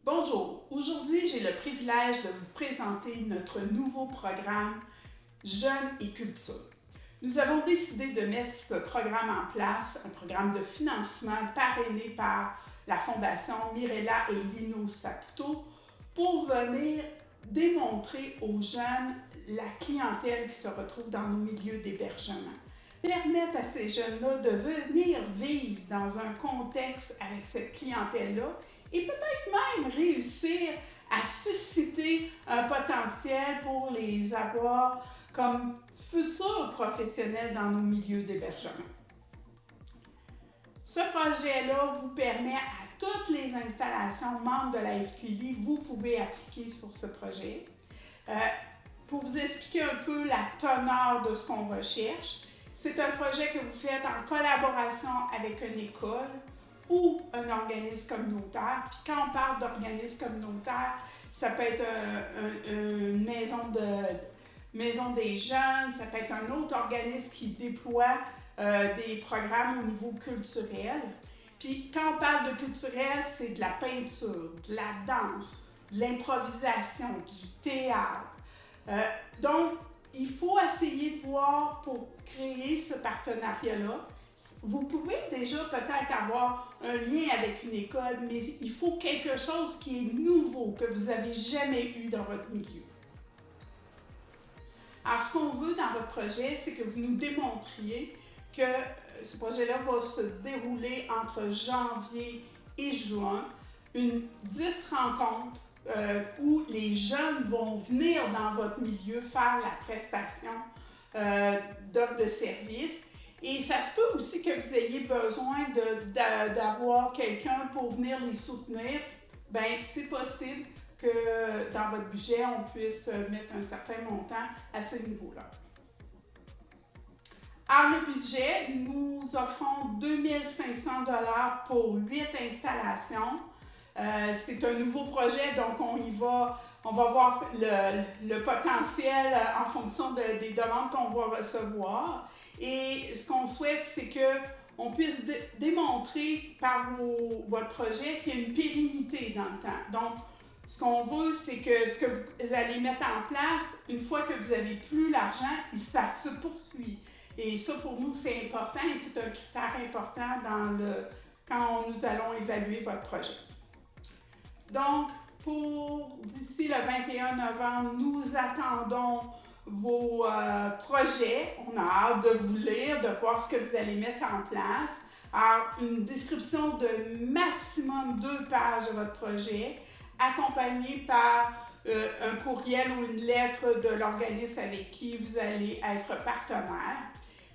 Bonjour, aujourd'hui j'ai le privilège de vous présenter notre nouveau programme Jeunes et Culture. Nous avons décidé de mettre ce programme en place, un programme de financement parrainé par la Fondation Mirella et Lino Saputo pour venir démontrer aux jeunes la clientèle qui se retrouve dans nos milieux d'hébergement. Permettre à ces jeunes-là de venir vivre dans un contexte avec cette clientèle-là et peut-être même réussir à susciter un potentiel pour les avoir comme futurs professionnels dans nos milieux d'hébergement. Ce projet-là vous permet à toutes les installations membres de la FQLI, vous pouvez appliquer sur ce projet. Pour vous expliquer un peu la teneur de ce qu'on recherche, c'est un projet que vous faites en collaboration avec une école ou un organisme communautaire. Puis quand on parle d'organisme communautaire, ça peut être une maison des jeunes, ça peut être un autre organisme qui déploie des programmes au niveau culturel. Puis quand on parle de culturel, c'est de la peinture, de la danse, de l'improvisation, du théâtre. Donc, il faut essayer de voir pour créer ce partenariat-là. Vous pouvez déjà peut-être avoir un lien avec une école, mais il faut quelque chose qui est nouveau, que vous n'avez jamais eu dans votre milieu. Alors, ce qu'on veut dans votre projet, c'est que vous nous démontriez que ce projet-là va se dérouler entre janvier et juin, 10 rencontres où les jeunes vont venir dans votre milieu faire la prestation d'offres de services. Et ça se peut aussi que vous ayez besoin d'avoir quelqu'un pour venir les soutenir. Bien, c'est possible que dans votre budget, on puisse mettre un certain montant à ce niveau-là. Alors, le budget, nous offrons 2 500 $ pour 8 installations. C'est un nouveau projet, donc on va voir le potentiel en fonction des demandes qu'on va recevoir. Et ce qu'on souhaite, c'est qu'on puisse démontrer par votre projet qu'il y a une pérennité dans le temps. Donc, ce qu'on veut, c'est que ce que vous allez mettre en place, une fois que vous n'avez plus l'argent, ça se poursuit. Et ça, pour nous, c'est important et c'est un critère important quand nous allons évaluer votre projet. Donc, d'ici le 21 novembre, nous attendons vos projets. On a hâte de vous lire, de voir ce que vous allez mettre en place. Alors, une description de maximum 2 pages de votre projet, accompagnée par un courriel ou une lettre de l'organisme avec qui vous allez être partenaire.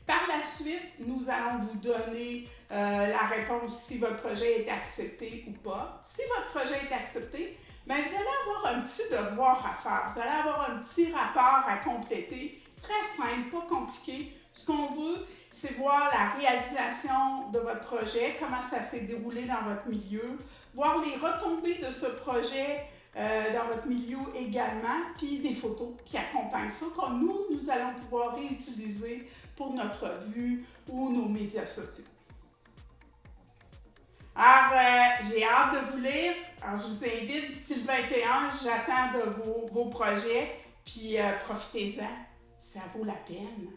Par la suite, nous allons vous donner la réponse si votre projet est accepté ou pas. Si votre projet est accepté, bien, vous allez avoir un petit devoir à faire. Vous allez avoir un petit rapport à compléter, très simple, pas compliqué. Ce qu'on veut, c'est voir la réalisation de votre projet, comment ça s'est déroulé dans votre milieu, voir les retombées de ce projet dans votre milieu également, puis des photos qui accompagnent ça, comme nous allons pouvoir réutiliser pour notre revue ou nos médias sociaux. Alors, j'ai hâte de vous lire. Alors, je vous invite, d'ici le 21, j'attends de vos projets, puis profitez-en, ça vaut la peine.